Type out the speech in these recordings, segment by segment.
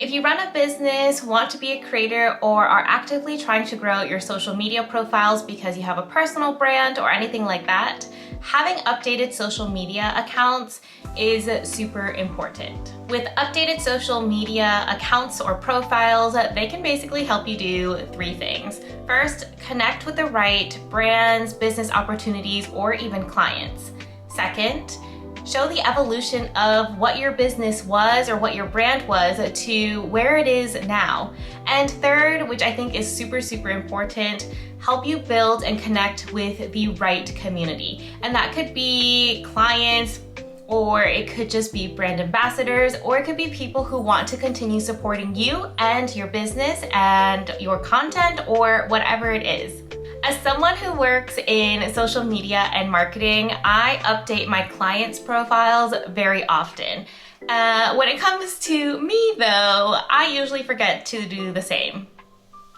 If you run a business, want to be a creator, or are actively trying to grow your social media profiles because you have a personal brand or anything like that, having updated social media accounts is super important. With updated social media accounts or profiles, they can basically help you do three things. First, connect with the right brands, business opportunities, or even clients. Second, show the evolution of what your business was or what your brand was to where it is now. And third, which I think is super important, help you build and connect with the right community. And that could be clients, or it could just be brand ambassadors, or it could be people who want to continue supporting you and your business and your content or whatever it is. As someone who works in social media and marketing, I update my clients' profiles very often. When it comes to me though, I usually forget to do the same.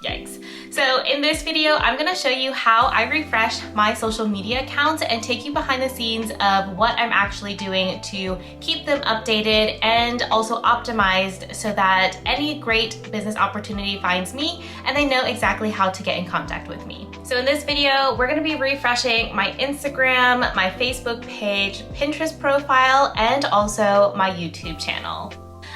Yikes. So in this video, I'm gonna show you how I refresh my social media accounts and take you behind the scenes of what I'm actually doing to keep them updated and also optimized so that any great business opportunity finds me and they know exactly how to get in contact with me. So in this video, we're gonna be refreshing my Instagram, my Facebook page, Pinterest profile, and also my YouTube channel.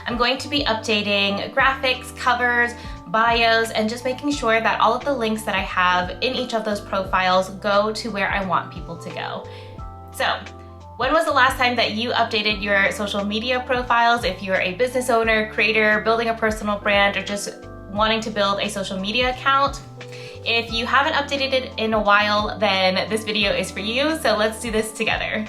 I'm going to be updating graphics, covers, bios, and just making sure that all of the links that I have in each of those profiles go to where I want people to go. So, when was the last time that you updated your social media profiles? If you're a business owner, creator, building a personal brand, or just wanting to build a social media account? If you haven't updated it in a while, then this video is for you, so let's do this together.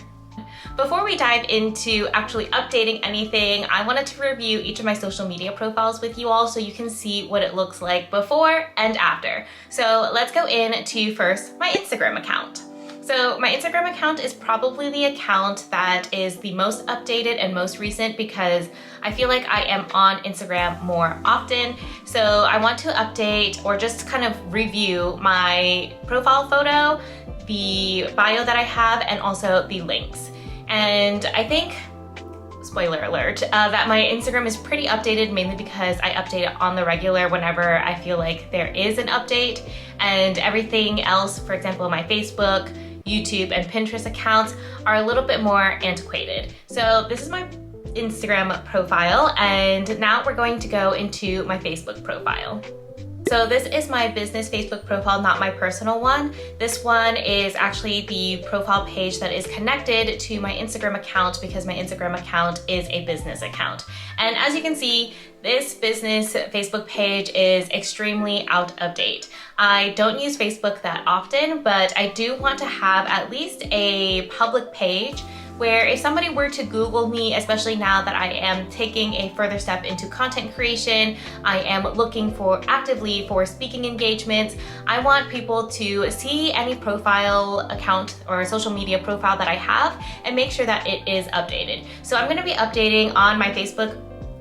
Before we dive into actually updating anything, I wanted to review each of my social media profiles with you all so you can see what it looks like before and after. So let's go into first my Instagram account. So my Instagram account is probably the account that is the most updated and most recent because I feel like I am on Instagram more often. So I want to update or just kind of review my profile photo, the bio that I have, and also the links. And I think, spoiler alert, that my Instagram is pretty updated mainly because I update it on the regular whenever I feel like there is an update, and everything else, for example, my Facebook, YouTube, and Pinterest accounts are a little bit more antiquated. So this is my Instagram profile, and now we're going to go into my Facebook profile. So this is my business Facebook profile, not my personal one. This one is actually the profile page that is connected to my Instagram account because my Instagram account is a business account. And as you can see, this business Facebook page is extremely out of date. I don't use Facebook that often, but I do want to have at least a public page where if somebody were to Google me, especially now that I am taking a further step into content creation, I am looking actively for speaking engagements, I want people to see any profile account or social media profile that I have and make sure that it is updated. So I'm gonna be updating on my Facebook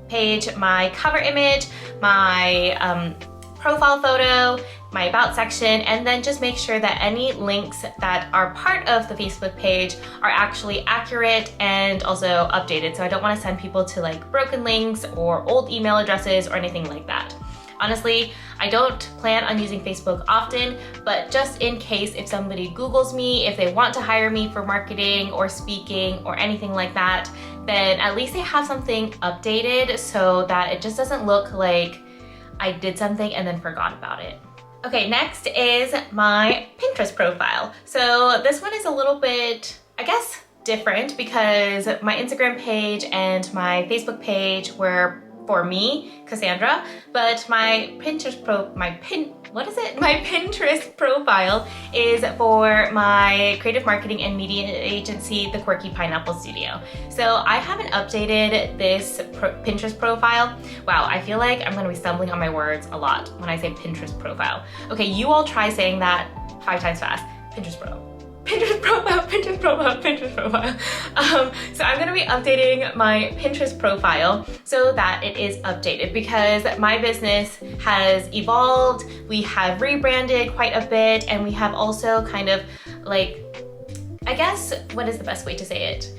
page, my cover image, my profile photo, my about section, and then just make sure that any links that are part of the Facebook page are actually accurate and also updated. So I don't want to send people to like broken links or old email addresses or anything like that. Honestly, I don't plan on using Facebook often, but just in case if somebody Googles me, if they want to hire me for marketing or speaking or anything like that, then at least they have something updated so that it just doesn't look like I did something and then forgot about it. Okay, next is my Pinterest profile. So this one is a little bit, I guess, different because my Instagram page and my Facebook page were for me, Cassandra, but my Pinterest profile is for my creative marketing and media agency, the Quirky Pineapple Studio. So I haven't updated this Pinterest profile. Wow, I feel like I'm gonna be stumbling on my words a lot when I say Pinterest profile. Okay, you all try saying that 5 times fast. Pinterest profile. Pinterest profile, Pinterest profile, Pinterest profile. So I'm gonna be updating my Pinterest profile so that it is updated because my business has evolved, we have rebranded quite a bit, and we have also kind of like, I guess, what is the best way to say it?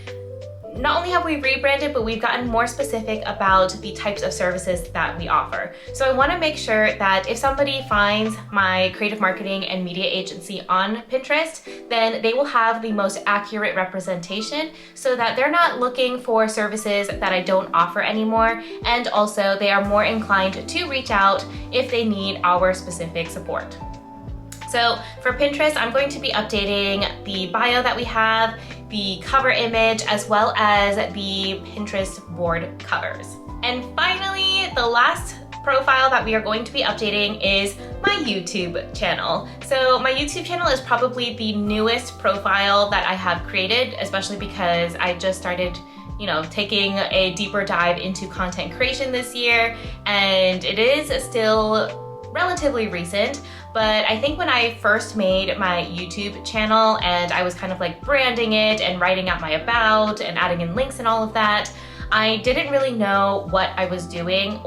not only have we rebranded, but we've gotten more specific about the types of services that we offer. So I want to make sure that if somebody finds my creative marketing and media agency on Pinterest, then they will have the most accurate representation so that they're not looking for services that I don't offer anymore, and also they are more inclined to reach out if they need our specific support. So for Pinterest, I'm going to be updating the bio that we have, the cover image, as well as the Pinterest board covers. And finally, the last profile that we are going to be updating is my YouTube channel. So my YouTube channel is probably the newest profile that I have created, especially because I just started taking a deeper dive into content creation this year, and it is still relatively recent. But I think when I first made my YouTube channel and I was kind of like branding it and writing out my about and adding in links and all of that, I didn't really know what I was doing,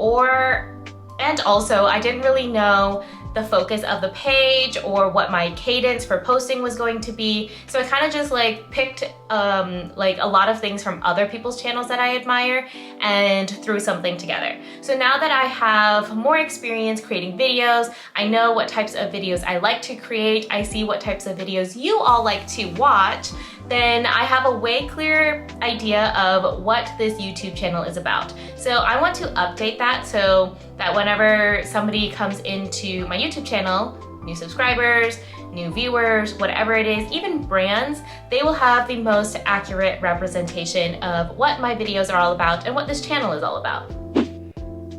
and also I didn't really know the focus of the page or what my cadence for posting was going to be. So I kind of just like picked like a lot of things from other people's channels that I admire and threw something together. So now that I have more experience creating videos, I know what types of videos I like to create, I see what types of videos you all like to watch, then I have a way clearer idea of what this YouTube channel is about. So I want to update that so that whenever somebody comes into my YouTube channel, new subscribers, new viewers, whatever it is, even brands, they will have the most accurate representation of what my videos are all about and what this channel is all about.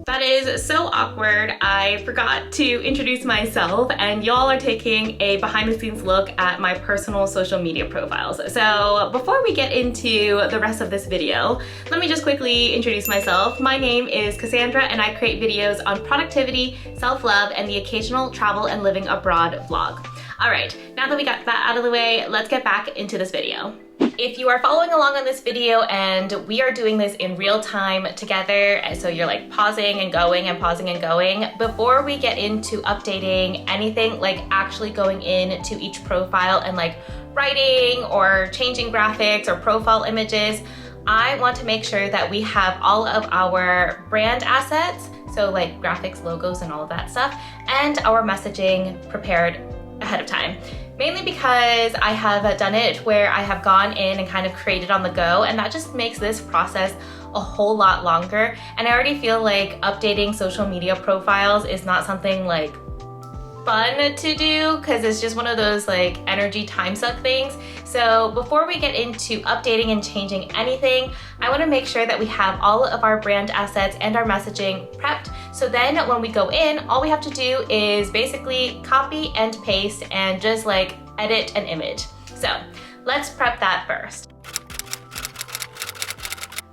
That is so awkward. I forgot to introduce myself, and y'all are taking a behind the scenes look at my personal social media profiles. So before we get into the rest of this video, let me just quickly introduce myself. My name is Cassandra, and I create videos on productivity, self-love, and the occasional travel and living abroad vlog. All right, now that we got that out of the way, let's get back into this video. If you are following along on this video, and we are doing this in real time together, so you're like pausing and going and pausing and going, before we get into updating anything, like actually going into each profile and like writing or changing graphics or profile images, I want to make sure that we have all of our brand assets, so like graphics, logos, and all of that stuff, and our messaging prepared ahead of time. Mainly because I have done it where I have gone in and kind of created on the go, and that just makes this process a whole lot longer. And I already feel like updating social media profiles is not something like fun to do, because it's just one of those like energy time suck things. So before we get into updating and changing anything, I want to make sure that we have all of our brand assets and our messaging prepped. So then when we go in, all we have to do is basically copy and paste and just like edit an image. So let's prep that first.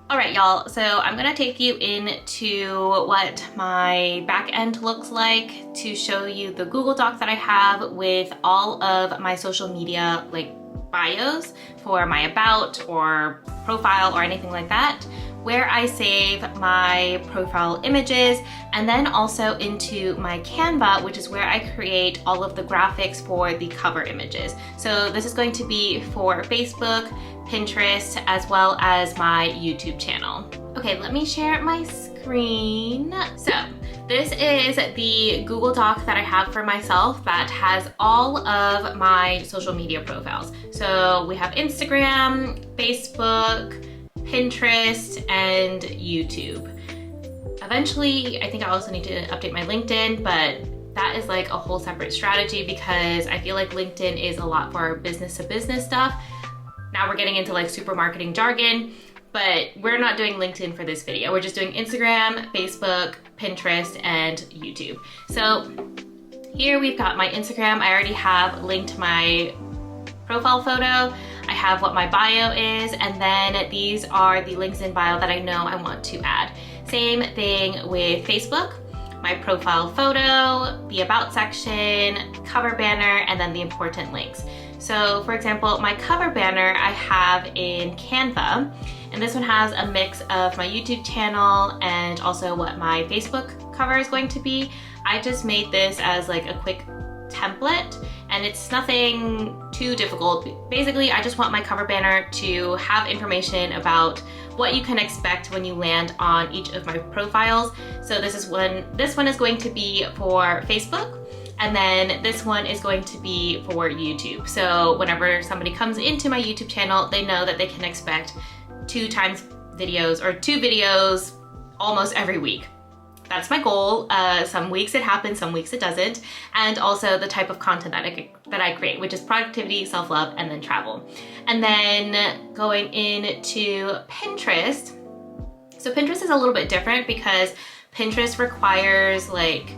All right, y'all, so I'm gonna take you into what my back end looks like to show you the Google Doc that I have with all of my social media like bios for my about or profile or anything like that, where I save my profile images, and then also into my Canva, which is where I create all of the graphics for the cover images. So this is going to be for Facebook, Pinterest, as well as my YouTube channel. Okay, let me share my screen. So this is the Google Doc that I have for myself that has all of my social media profiles. So we have Instagram, Facebook, Pinterest, and YouTube. Eventually, I think I also need to update my LinkedIn, but that is like a whole separate strategy because I feel like LinkedIn is a lot for business to business stuff. Now we're getting into like super marketing jargon, but we're not doing LinkedIn for this video. We're just doing Instagram, Facebook, Pinterest, and YouTube. So here we've got my Instagram. I already have linked my profile photo. I have what my bio is, and then these are the links in bio that I know I want to add. Same thing with Facebook, my profile photo, the about section, cover banner, and then the important links. So for example, my cover banner I have in Canva, and this one has a mix of my YouTube channel and also what my Facebook cover is going to be. I just made this as like a quick template, and it's nothing too difficult. Basically, I just want my cover banner to have information about what you can expect when you land on each of my profiles. So this one is going to be for Facebook, and then this one is going to be for YouTube. So whenever somebody comes into my YouTube channel, they know that they can expect 2 videos almost every week. That's my goal. Some weeks it happens, some weeks it doesn't. And also the type of content that I create, which is productivity, self-love, and then travel. And then going into Pinterest. So Pinterest is a little bit different because Pinterest requires like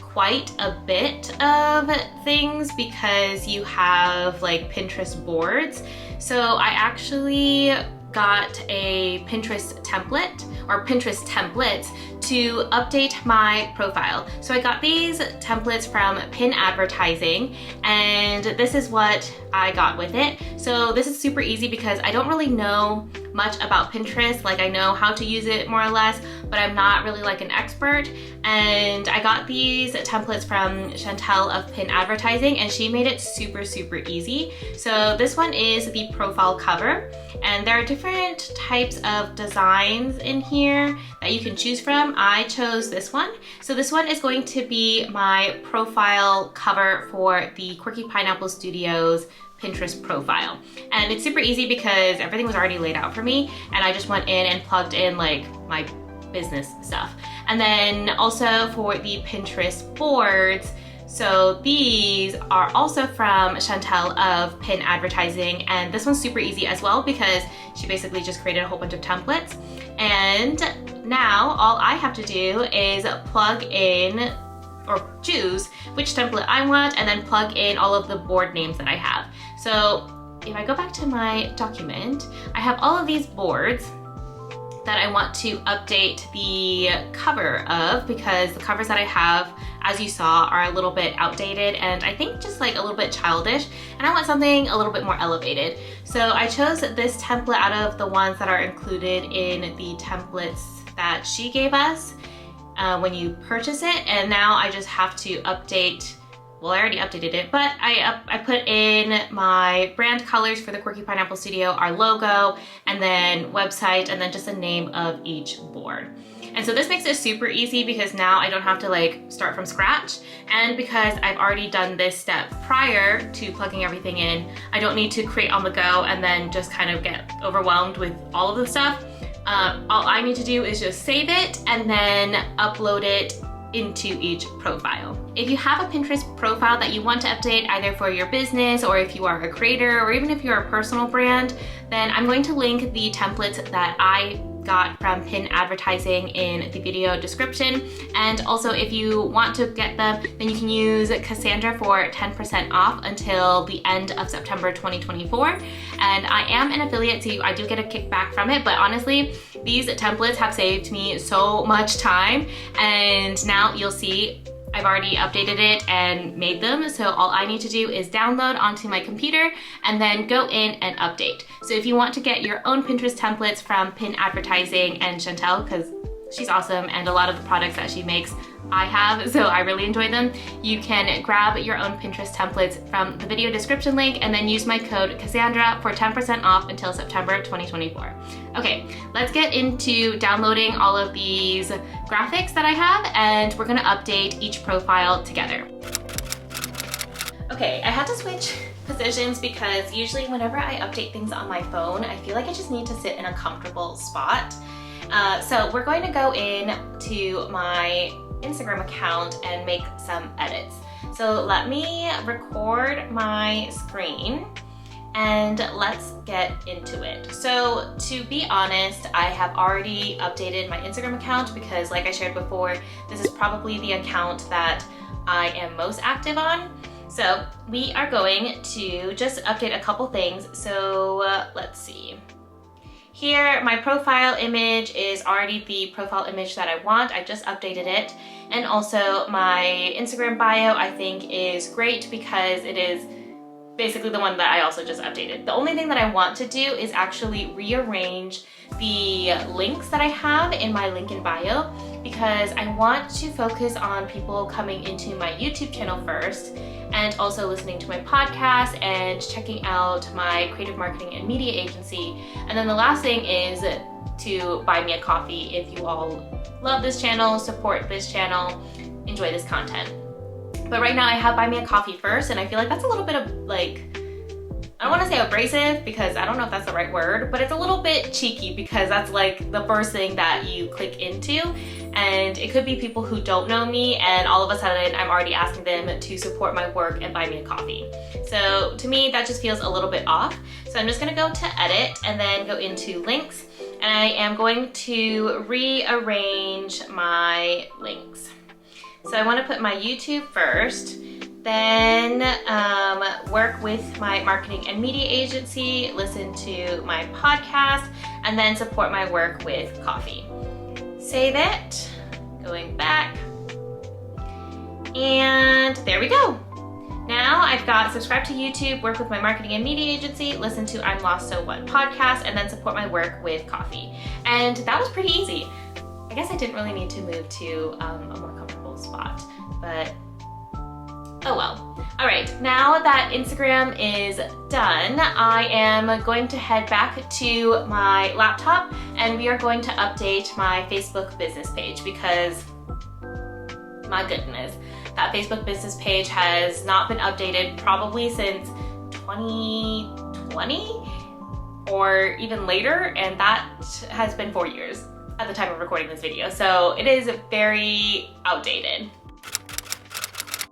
quite a bit of things because you have like Pinterest boards. So I actually got a Pinterest template or Pinterest templates to update my profile. So I got these templates from Pin Advertising, and this is what I got with it. So this is super easy because I don't really know much about Pinterest. Like, I know how to use it more or less, but I'm not really like an expert. And I got these templates from Chantel of Pin Advertising, and she made it super, super easy. So this one is the profile cover, and there are different types of designs in here that you can choose from. I chose this one. So this one is going to be my profile cover for the Quirky Pineapple Studio's Pinterest profile. And it's super easy because everything was already laid out for me, and I just went in and plugged in like my business stuff. And then also for the Pinterest boards, so these are also from Chantel of Pin Advertising, and this one's super easy as well because she basically just created a whole bunch of templates. And now all I have to do is plug in or choose which template I want and then plug in all of the board names that I have. So if I go back to my document, I have all of these boards that I want to update the cover of because the covers that I have, as you saw, are a little bit outdated and I think just like a little bit childish, and I want something a little bit more elevated. So I chose this template out of the ones that are included in the templates that she gave us when you purchase it, and now I just have to update. Well, I already updated it, but I put in my brand colors for the Quirky Pineapple Studio, our logo, and then website, and then just the name of each board. And so this makes it super easy because now I don't have to like start from scratch, and because I've already done this step prior to plugging everything in, I don't need to create on the go and then just kind of get overwhelmed with all of the stuff. All I need to do is just save it and then upload it into each profile. If you have a Pinterest profile that you want to update either for your business or if you are a creator or even if you're a personal brand, then I'm going to link the templates that I got from Pin Advertising in the video description. And also if you want to get them, then you can use Cassandra for 10% off until the end of September 2024. And I am an affiliate, so I do get a kickback from it, but honestly, these templates have saved me so much time, and now you'll see I've already updated it and made them, so all I need to do is download onto my computer and then go in and update. So if you want to get your own Pinterest templates from Pin Advertising and Chantel, because she's awesome and a lot of the products that she makes I have, so I really enjoy them, you can grab your own Pinterest templates from the video description link and then use my code Cassandra for 10% off until September 2024. Okay, let's get into downloading all of these graphics that I have, and we're gonna update each profile together. Okay, I had to switch positions because usually whenever I update things on my phone, I feel like I just need to sit in a comfortable spot. So we're going to go in to my Instagram account and make some edits. So let me record my screen and let's get into it. So to be honest, I have already updated my Instagram account because, like I shared before, this is probably the account that I am most active on. So we are going to just update a couple things. So let's see. Here, my profile image is already the profile image that I want. I just updated it. And also my Instagram bio, I think, is great because it is basically the one that I also just updated. The only thing that I want to do is actually rearrange the links that I have in my link in bio, because I want to focus on people coming into my YouTube channel first, and also listening to my podcast and checking out my creative marketing and media agency. And then the last thing is to buy me a coffee if you all love this channel, support this channel, enjoy this content. But right now I have buy me a coffee first, and I feel like that's a little bit of like, I don't want to say abrasive because I don't know if that's the right word, but it's a little bit cheeky because that's like the first thing that you click into, and it could be people who don't know me and all of a sudden I'm already asking them to support my work and buy me a coffee. So to me that just feels a little bit off. So I'm just going to go to edit and then go into links, and I am going to rearrange my links. So I want to put my YouTube first, then work with my marketing and media agency, listen to my podcast, and then support my work with coffee. Save it, going back, and there we go. Now I've got subscribe to YouTube, work with my marketing and media agency, listen to I'm Lost So What podcast, and then support my work with coffee. And that was pretty easy. I guess I didn't really need to move to a more comfortable spot, but oh well. All right, now that Instagram is done, I am going to head back to my laptop and we are going to update my Facebook business page because my goodness, that Facebook business page has not been updated probably since 2020 or even later, and that has been 4 years at the time of recording this video. So it is very outdated.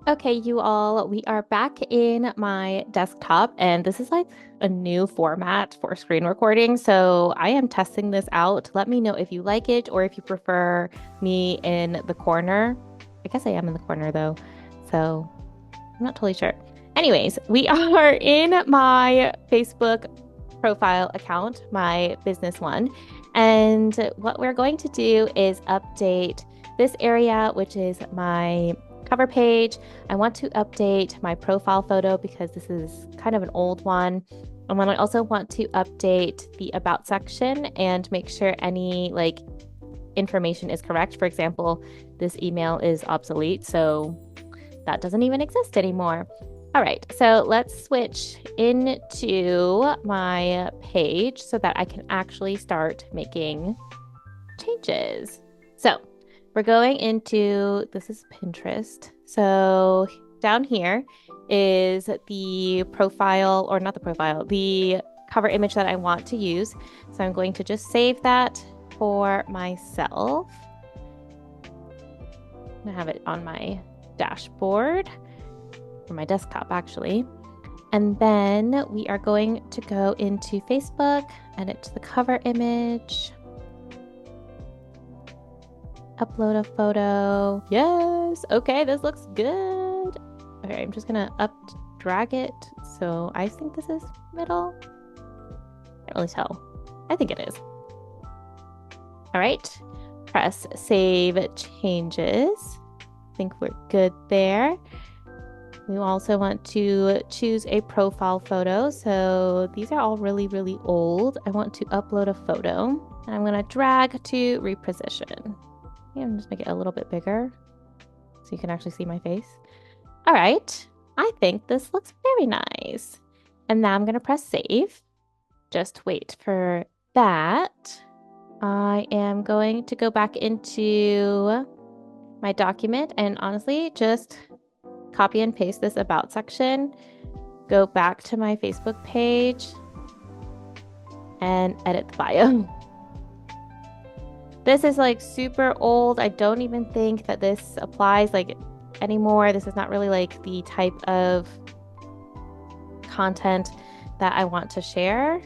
Okay, you all, we are back in my desktop, and this is like a new format for screen recording. So I am testing this out. Let me know if you like it or if you prefer me in the corner. I guess I am in the corner though, so I'm not totally sure. Anyways, we are in my Facebook profile account, my business one. And what we're going to do is update this area, which is my cover page. I want to update my profile photo because this is kind of an old one. And then I also want to update the about section and make sure any like information is correct. For example, this email is obsolete, so that doesn't even exist anymore. All right, so let's switch into my page so that I can actually start making changes. So we're going into, this is Pinterest. So down here is the profile, or not the profile, the cover image that I want to use. So I'm going to just save that for myself. I'm gonna have it on my dashboard, or my desktop actually. And then we are going to go into Facebook, edit the cover image, upload a photo. Yes, okay, this looks good. Okay, I'm just gonna drag it. So I think this is middle. Can't really tell. I think it is. All right, press save changes. I think we're good there. We also want to choose a profile photo. So these are all really, really old. I want to upload a photo, and I'm gonna drag to reposition. And just make it a little bit bigger so you can actually see my face. All right, I think this looks very nice. And now I'm gonna press save. Just wait for that. I am going to go back into my document and honestly just copy and paste this about section, go back to my Facebook page and edit the bio. This is like super old. I don't even think that this applies like anymore. This is not really like the type of content that I want to share.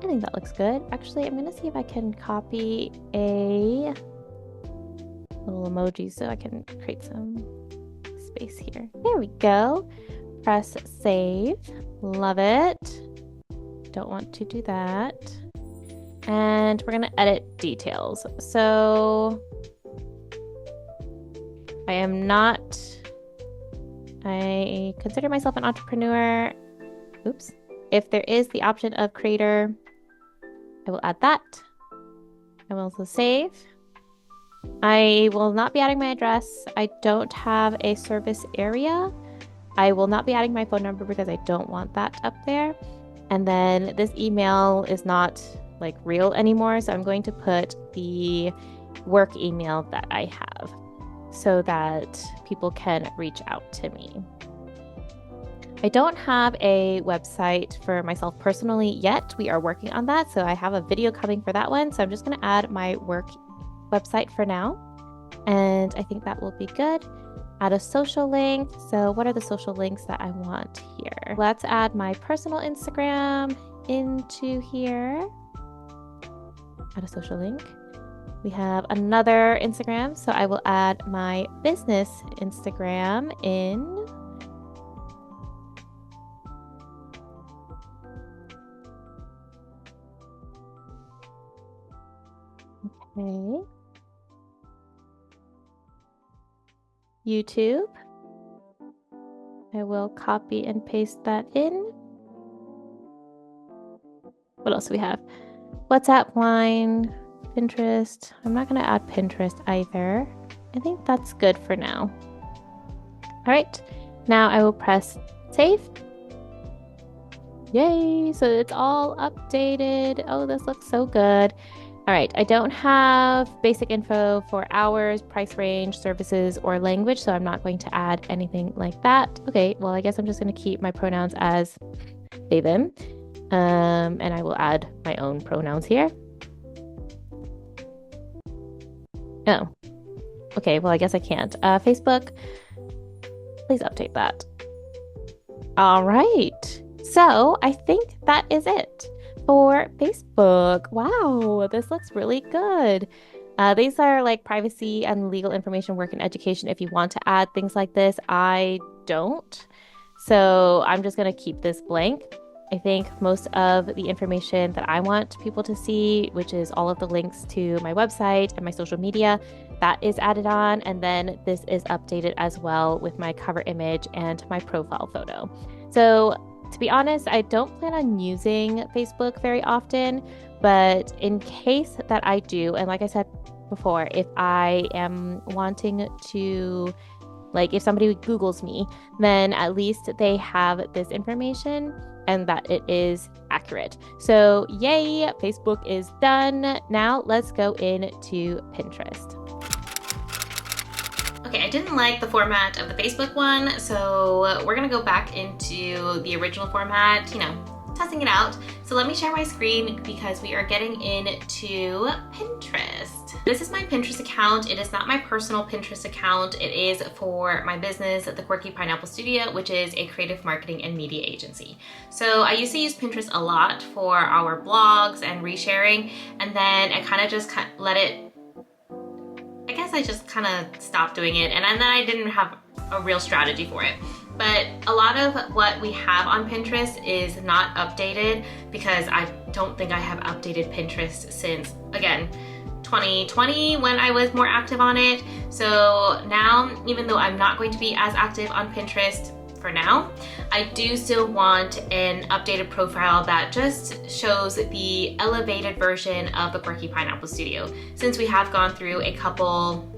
I think that looks good. Actually, I'm gonna see if I can copy a little emoji so I can create some space here. There we go. Press save. Love it. Don't want to do that. And we're gonna edit details. So I consider myself an entrepreneur. Oops. If there is the option of creator, I will add that. I will also save. I will not be adding my address. I don't have a service area. I will not be adding my phone number because I don't want that up there. And then this email is not like real anymore. So I'm going to put the work email that I have so that people can reach out to me. I don't have a website for myself personally yet. We are working on that. So I have a video coming for that one. So I'm just going to add my work website for now. And I think that will be good. Add a social link. So what are the social links that I want here? Let's add my personal Instagram into here. Add a social link. We have another Instagram. So I will add my business Instagram in. Okay. YouTube. I will copy and paste that in. What else do we have? WhatsApp line, Pinterest. I'm not going to add Pinterest either. I think that's good for now. All right. Now I will press save. Yay. So it's all updated. Oh, this looks so good. All right, I don't have basic info for hours, price range, services, or language, so I'm not going to add anything like that. Okay, well, I guess I'm just going to keep my pronouns as they, them, and I will add my own pronouns here. Oh, okay, well, I guess I can't. Facebook, please update that. All right, so I think that is it for Facebook. Wow, this looks really good. These are like privacy and legal information, work and education. If you want to add things like this, I don't. So I'm just going to keep this blank. I think most of the information that I want people to see, which is all of the links to my website and my social media, that is added on. And then this is updated as well with my cover image and my profile photo. So to be honest, I don't plan on using Facebook very often, but in case that I do, and like I said before, if I am wanting to, like if somebody Googles me, then at least they have this information and that it is accurate. So yay, Facebook is done. Now let's go into Pinterest. Okay, I didn't like the format of the Facebook one, so we're gonna go back into the original format, you know, testing it out. So let me share my screen because we are getting into Pinterest. This is my Pinterest account. It is not my personal Pinterest account. It is for my business, the Quirky Pineapple Studio, which is a creative marketing and media agency. So I used to use Pinterest a lot for our blogs and resharing, and then I kind of just let it, I guess I just kind of stopped doing it, and then I didn't have a real strategy for it. But a lot of what we have on Pinterest is not updated because I don't think I have updated Pinterest since, again, 2020 when I was more active on it. So now, even though I'm not going to be as active on Pinterest for now, I do still want an updated profile that just shows the elevated version of the Quirky Pineapple Studio, since we have gone through a couple,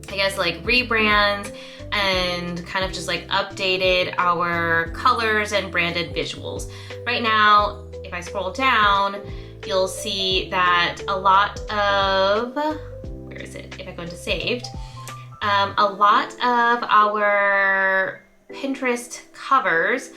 I guess, like rebrands and kind of just like updated our colors and branded visuals. Right now, if I scroll down, you'll see that a lot of, where is it? If I go into saved, a lot of our Pinterest covers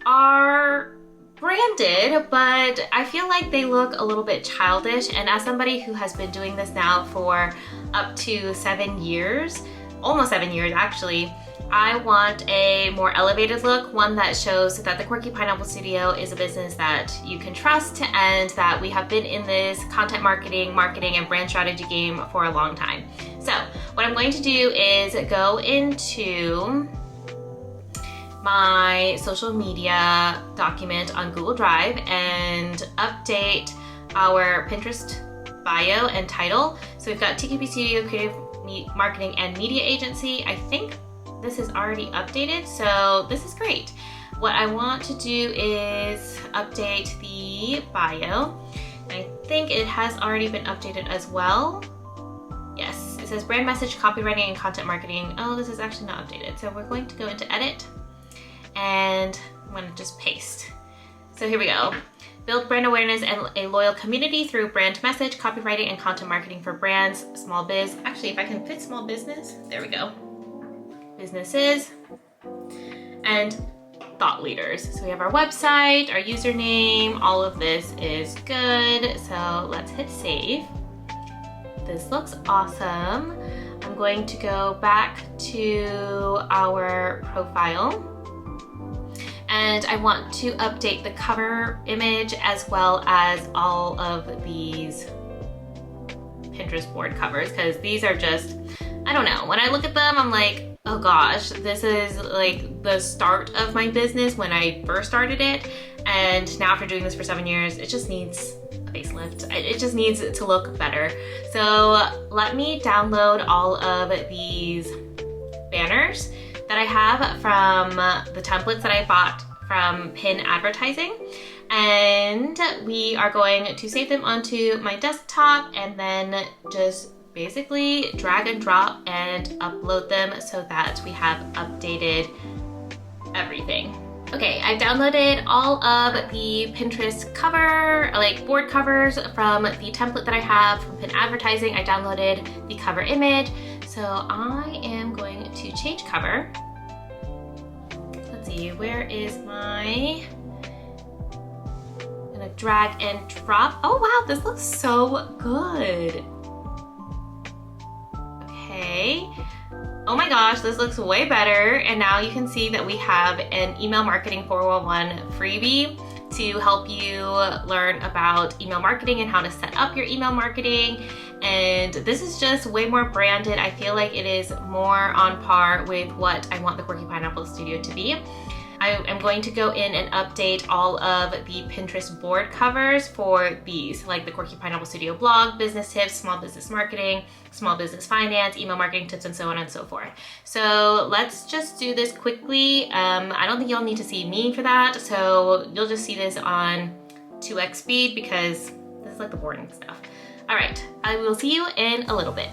are branded, but I feel like they look a little bit childish. And as somebody who has been doing this now for up to 7 years, almost 7 years actually, I want a more elevated look, one that shows that the Quirky Pineapple Studio is a business that you can trust and that we have been in this content marketing, and brand strategy game for a long time. So what I'm going to do is go into my social media document on Google Drive and update our Pinterest bio and title. So we've got TQP Studio, Creative Marketing and Media Agency. I think this is already updated, so this is great. What I want to do is update the bio. I think it has already been updated as well. Yes, it says brand message, copywriting, and content marketing. Oh, this is actually not updated. So we're going to go into edit and I'm gonna just paste. So here we go. Build brand awareness and a loyal community through brand message, copywriting, and content marketing for brands, small biz. Actually, if I can fit small business, there we go. Businesses and thought leaders. So we have our website, our username, all of this is good. So let's hit save. This looks awesome. I'm going to go back to our profile and I want to update the cover image as well as all of these Pinterest board covers, because these are just, I don't know, when I look at them, I'm like, oh gosh, this is like the start of my business when I first started it. And now after doing this for 7 years, it just needs a facelift. It just needs to look better. So let me download all of these banners that I have from the templates that I bought from Pin Advertising. And we are going to save them onto my desktop and then just basically drag and drop and upload them so that we have updated everything. Okay, I've downloaded all of the Pinterest cover, like board covers from the template that I have from Pin Advertising. I downloaded the cover image. So I am going to change cover. Let's see, where is my, I'm gonna drag and drop. Oh wow, this looks so good. Okay. Oh my gosh, this looks way better. And now you can see that we have an email marketing 401 freebie to help you learn about email marketing and how to set up your email marketing. And this is just way more branded. I feel like it is more on par with what I want the Quirky Pineapple Studio to be. I am going to go in and update all of the Pinterest board covers for these, like the Quirky Pineapple Studio blog, business tips, small business marketing, small business finance, email marketing tips, and so on and so forth. So let's just do this quickly. I don't think you'll need to see me for that. So you'll just see this on 2x speed because this is like the boring stuff. All right, I will see you in a little bit.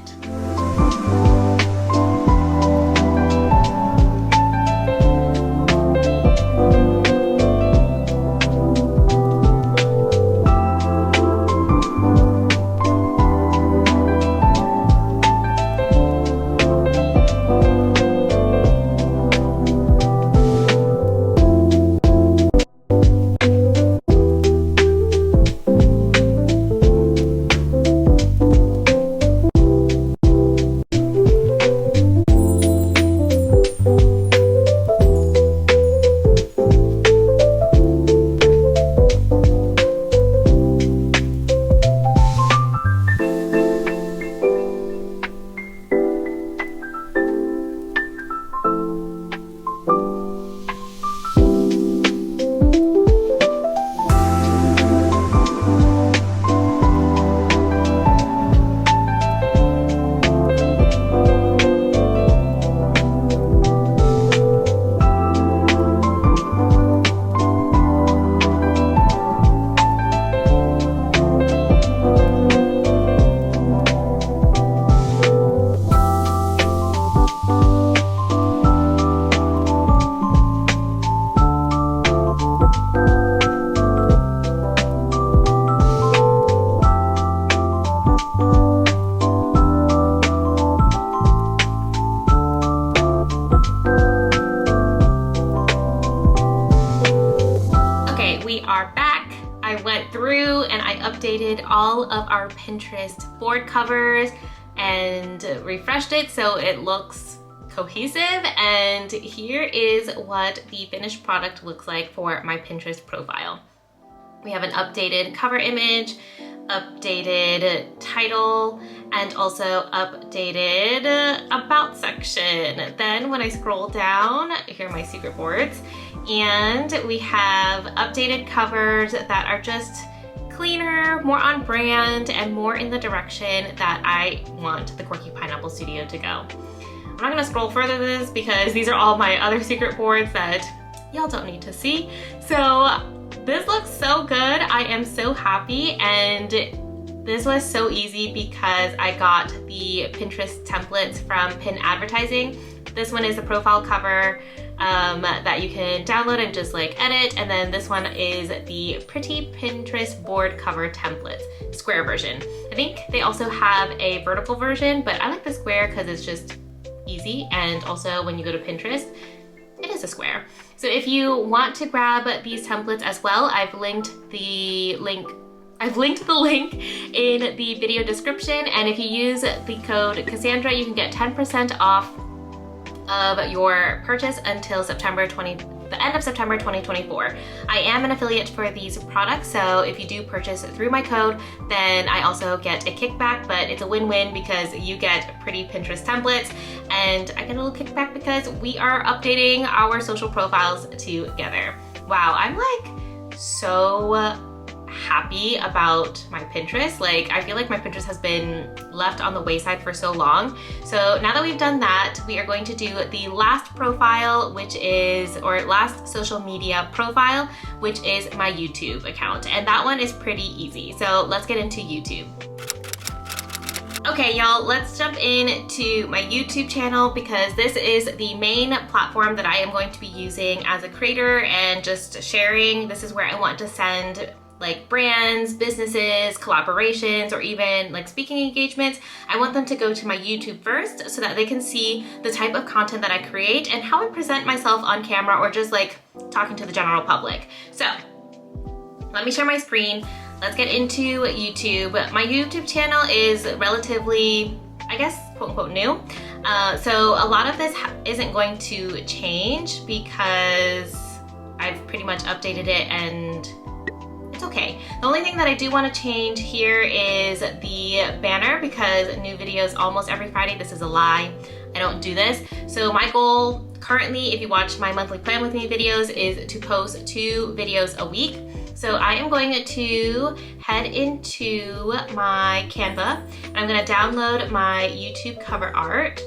Updated all of our Pinterest board covers and refreshed it so it looks cohesive, and here is what the finished product looks like for my Pinterest profile. We have an updated cover image, updated title, and also updated about section. Then when I scroll down, here are my secret boards, and we have updated covers that are just cleaner, more on brand, and more in the direction that I want the Quirky Pineapple Studio to go. I'm not gonna scroll further than this because these are all my other secret boards that y'all don't need to see. So this looks so good. I am so happy, and This was so easy because I got the Pinterest templates from Pin Advertising. This one is the profile cover that you can download and just like edit. And then this one is the pretty Pinterest board cover templates, square version. I think they also have a vertical version, but I like the square because it's just easy. And also when you go to Pinterest, it is a square. So if you want to grab these templates as well, I've linked the link in the video description, and if you use the code Cassandra, you can get 10% off of your purchase until the end of September 2024. I am an affiliate for these products, so if you do purchase through my code, then I also get a kickback, but it's a win-win because you get pretty Pinterest templates, and I get a little kickback because we are updating our social profiles together. Wow, I'm like so happy about my Pinterest. Like, I feel like my Pinterest has been left on the wayside for so long. So now that we've done that, we are going to do the last profile, last social media profile, which is my YouTube account. And that one is pretty easy. So let's get into YouTube. Okay, y'all, let's jump into my YouTube channel because this is the main platform that I am going to be using as a creator and just sharing. This is where I want to send like brands, businesses, collaborations, or even like speaking engagements. I want them to go to my YouTube first so that they can see the type of content that I create and how I present myself on camera or just like talking to the general public. So let me share my screen. Let's get into YouTube. My YouTube channel is relatively, I guess, quote unquote new. So a lot of this isn't going to change because I've pretty much updated it and it's okay. The only thing that I do want to change here is the banner because new videos almost every Friday. This is a lie. I don't do this. So my goal currently, if you watch my monthly plan with me videos, is to post 2 videos a week. So I am going to head into my Canva and I'm going to download my YouTube cover art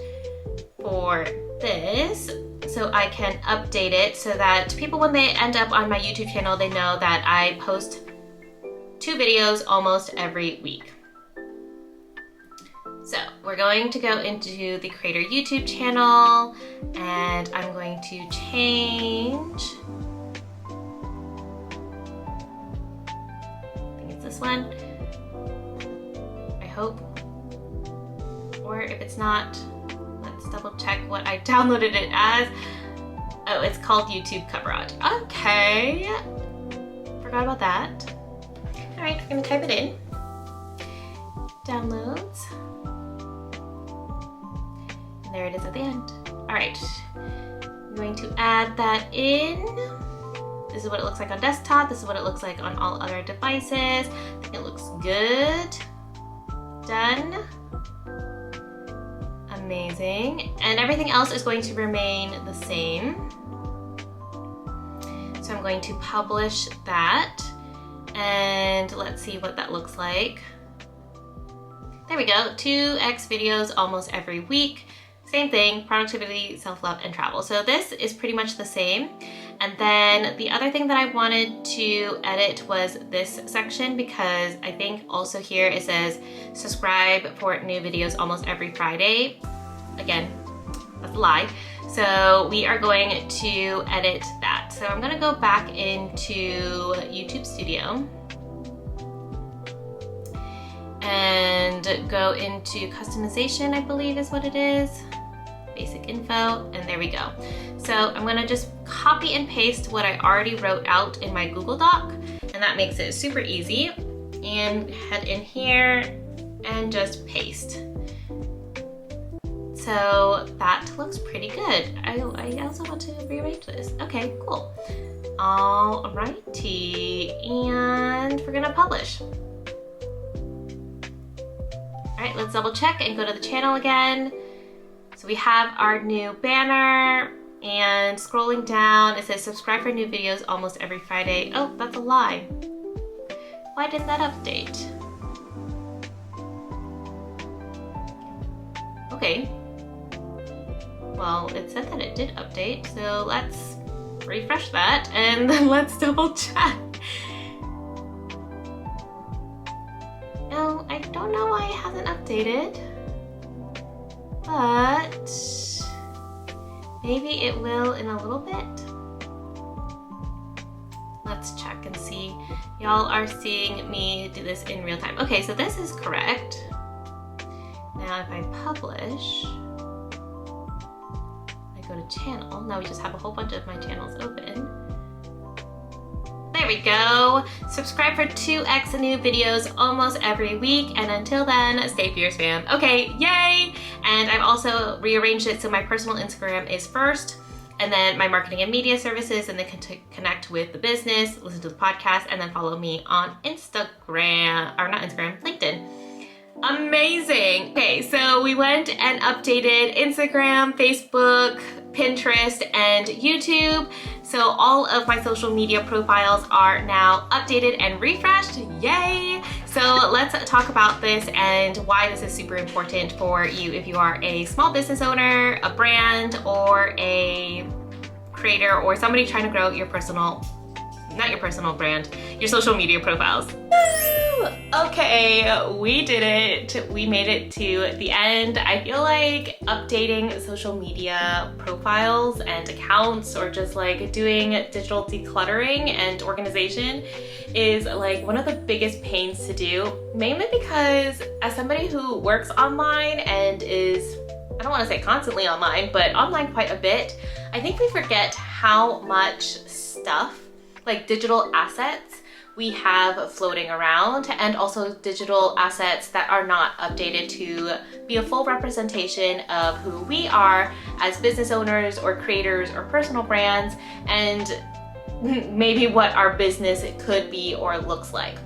for this so I can update it so that people, when they end up on my YouTube channel, they know that I post 2 videos almost every week. So we're going to go into the Creator YouTube channel and I'm going to change, I think it's this one, I hope, or if it's not, let's double check what I downloaded it as. Oh, it's called YouTube cover art. Okay, forgot about that. All right, we're gonna type it in. Downloads. And there it is at the end. All right, I'm going to add that in. This is what it looks like on desktop. This is what it looks like on all other devices. I think it looks good. Done. Amazing. And everything else is going to remain the same. So I'm going to publish that. And let's see what that looks like. There we go, 2x videos almost every week. Same thing, productivity, self-love, and travel. So this is pretty much the same. And then the other thing that I wanted to edit was this section because I think also here it says subscribe for new videos almost every Friday. Again, that's a lie. So we are going to edit that. So I'm gonna go back into YouTube Studio and go into customization, I believe is what it is. Basic info, and there we go. So I'm gonna just copy and paste what I already wrote out in my Google Doc, and that makes it super easy. And head in here and just paste. So that looks pretty good. I also want to rearrange this. Okay, cool. Alrighty, and we're gonna publish. All right, let's double check and go to the channel again. So we have our new banner, and scrolling down, it says subscribe for new videos almost every Friday. Oh, that's a lie. Why didn't that update? Okay. Well, it said that it did update, so let's refresh that and then let's double check. No, I it hasn't updated, but maybe it will in a little bit. Let's check and see. Y'all are seeing me do this in real time. Okay, so this is correct. Now if I publish, I go to channel. Now we just have a whole bunch of my channels open. There we go. Subscribe for 2x new videos almost every week. And until then, stay fierce, fam. Okay, yay! And I've also rearranged it so my personal Instagram is first, and then my marketing and media services, and then connect with the business, listen to the podcast, and then follow me on Instagram, or not Instagram, LinkedIn. Amazing. Okay, so we went and updated Instagram, Facebook, Pinterest, and YouTube. So all of my social media profiles are now updated and refreshed. Yay! So let's talk about this and why this is super important for you if you are a small business owner, a brand, or a creator, or somebody trying to grow your personal, not your personal brand, your social media profiles. Okay, we did it. We made it to the end. I feel like updating social media profiles and accounts, or just like doing digital decluttering and organization, is like one of the biggest pains to do, mainly because as somebody who works online and is, I don't want to say constantly online, but online quite a bit, I think we forget how much stuff, like digital assets, we have floating around, and also digital assets that are not updated to be a full representation of who we are as business owners or creators or personal brands, and maybe what our business could be or looks like.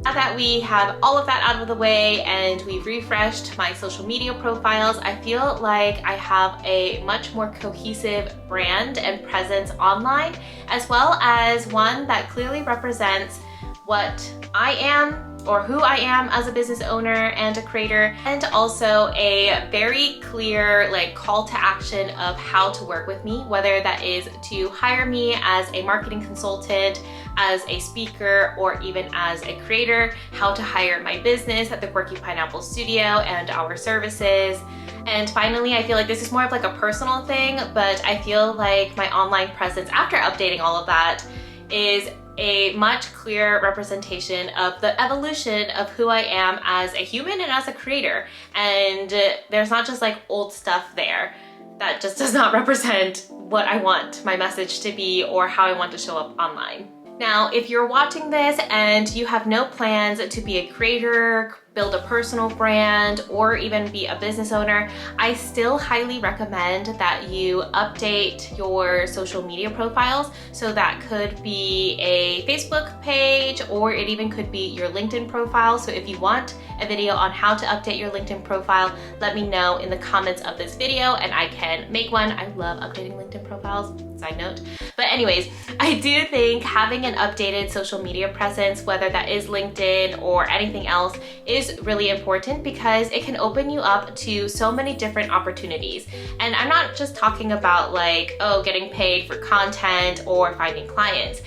Now that we have all of that out of the way and we've refreshed my social media profiles, I feel like I have a much more cohesive brand and presence online, as well as one that clearly represents what I am, or who I am as a business owner and a creator, and also a very clear like call to action of how to work with me, whether that is to hire me as a marketing consultant, as a speaker, or even as a creator, how to hire my business at the Quirky Pineapple Studio and our services. And finally, I feel like this is more of like a personal thing, but I feel like my online presence after updating all of that is a much clearer representation of the evolution of who I am as a human and as a creator. And there's not just like old stuff there that just does not represent what I want my message to be or how I want to show up online. Now, if you're watching this and you have no plans to be a creator, build a personal brand, or even be a business owner, I still highly recommend that you update your social media profiles. So that could be a Facebook page, or it even could be your LinkedIn profile. So if you want a video on how to update your LinkedIn profile, let me know in the comments of this video and I can make one. I love updating LinkedIn profiles, side note. But anyways, I do think having an updated social media presence, whether that is LinkedIn or anything else, is really important because it can open you up to so many different opportunities. And I'm not just talking about like, oh, getting paid for content or finding clients.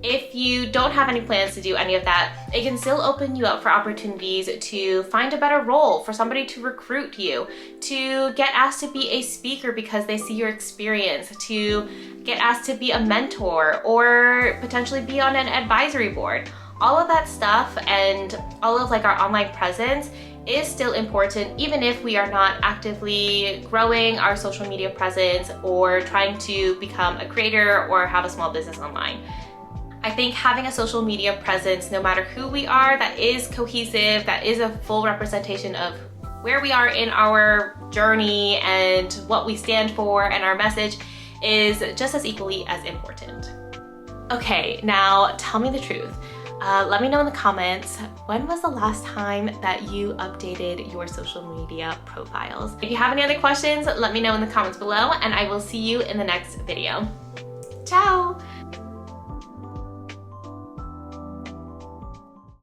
If you don't have any plans to do any of that, it can still open you up for opportunities to find a better role, for somebody to recruit you, to get asked to be a speaker because they see your experience, to get asked to be a mentor, or potentially be on an advisory board. All of that stuff and all of like our online presence is still important, even if we are not actively growing our social media presence or trying to become a creator or have a small business online. I think having a social media presence, no matter who we are, that is cohesive, that is a full representation of where we are in our journey and what we stand for and our message, is just as equally as important. Okay, now tell me the truth. Let me know in the comments, when was the last time that you updated your social media profiles? If you have any other questions, let me know in the comments below, and I will see you in the next video. Ciao!